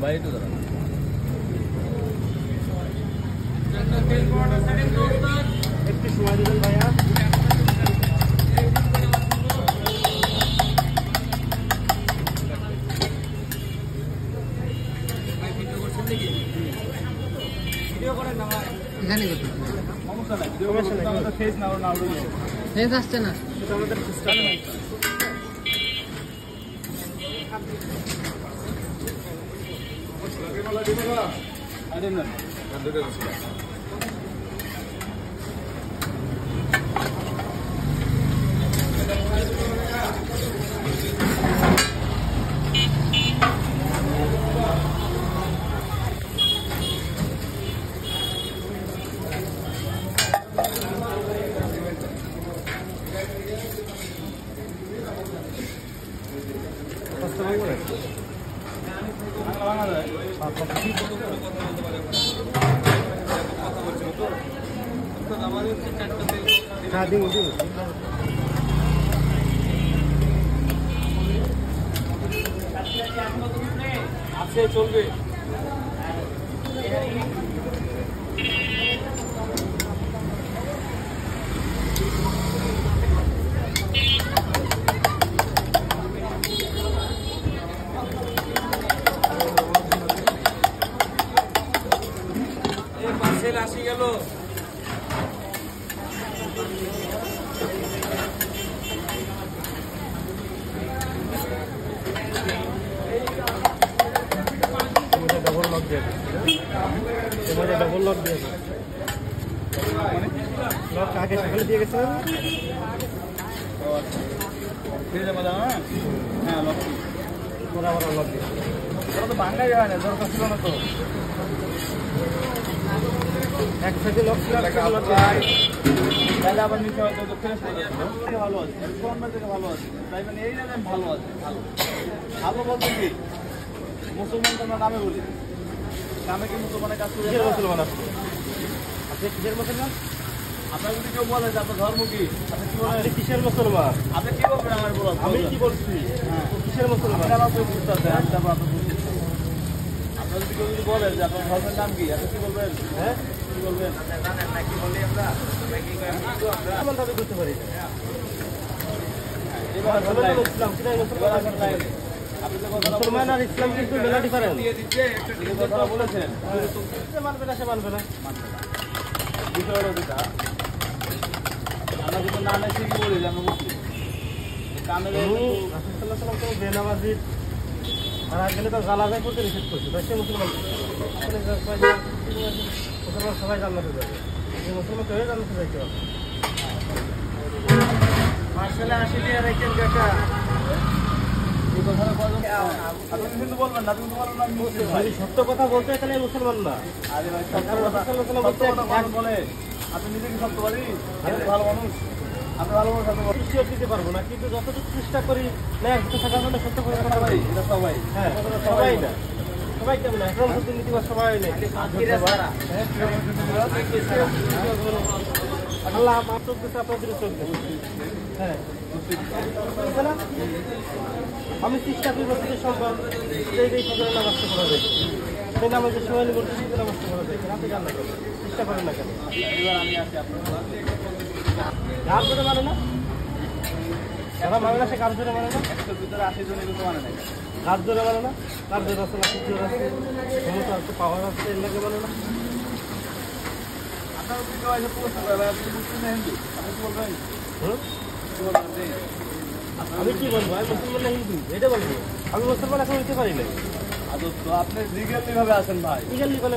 বাইরে তো দাঁড়ান একটু সময় দিবেন ভাইয়া। এখানে করতে ফেস আসছে না আমাদের আছে চলবে আসি গেল ডবল লক দিয়ে ডবল লক দিয়ে লক আগে সকালে দিয়ে গেছে হ্যাঁ লক ওরা লক দিয়ে ওরা তো ভাঙাই হয় না দরকার ছিল না তো একসাথে লক তাহলে আবার নিতে হয়তো ভালো আছে থেকে ভালো আছে তাই মানে এই জায়গায় ভালো আছে ভালো ভালো বলতে কি মুসলমান তোমরা নামে বলি নামে কি মুসলমানের কাজ করে মুসলমান আছে আপনি কিসের মুসলমান আপনার যদি কেউ বলে যে আপনার ধর্ম কি আপনি কি বলেন কিসের মুসলমান আপনি কি বলবেন আমার বলো আমি কি বলছি হ্যাঁ কিসের মুসলমান আমার তো বুঝতে আছে আমি তারপর আপনার আপনার যদি কেউ যদি বলেন যে আপনার ধর্মের নাম কি আপনি কি বলবেন হ্যাঁ কি বলবেন জানেন না কি বলি আমরা কি আমরা করতে পারি মুসলমান আর ইসলাম কিন্তু মেলা ডিফারেন্স বলেছেন মানবে না সে মানবে না বিষয় হলো যেটা আমরা কিন্তু নামে ঠিকই বলি যে আমরা মুসলিম বেনামাজির আর গেলে তো গালাগাই করতে নিষেধ করছে তাই সে মুসলমান মুসলমান সবাই জান্নাতে যাবে মুসলমান কেউ জান্নাতে যাইতে হবে মার্শালে আসি দিয়ে রেখেন কাকা সত্য কথা বলতে এখানে মুসলমান না বলে আপনি নিজে কি সত্য বলি ভালো মানুষ আমি ভালো মানুষ দিতে পারবো না কিন্তু যতটুকু চেষ্টা করি থাকার জন্য সত্য করে সবাই সবাই হ্যাঁ সবাই না সবাই কেমন এখন নীতিবাদ সবাই নেই আল্লাহ মাপ চলতেছে আপনাদের চলবে হ্যাঁ আমি চেষ্টা করি প্রত্যেকের সম্ভব এই সদরের নামাজটা করা যায় সেই নামাজের সময় মসজিদের নামাজটা করা যায় আপনি জান না কেন চেষ্টা করেন না কেন এবার আমি আছি আপনার গাছ ধরে মানে না এরা মানে না সে গাছ ধরে মানে না 100 ভিতরে 80 জন এগুলো মানে না গাছ ধরে মানে না গাছ ধরে আছে লাঠি জোর আছে ক্ষমতা আছে পাওয়ার আছে এর লাগে মানে না আপনার কেউ এসে প্রশ্ন করে ভাই আপনি মুসলিম না হিন্দু আপনি কি বলবেন আমি কি বলবো আমি মুসলমান না হিন্দু এটা বলবো আমি মুসলমান এখন হইতে পারি না আদৌ তো আপনি লিগালি ভাবে আছেন ভাই লিগালি বলে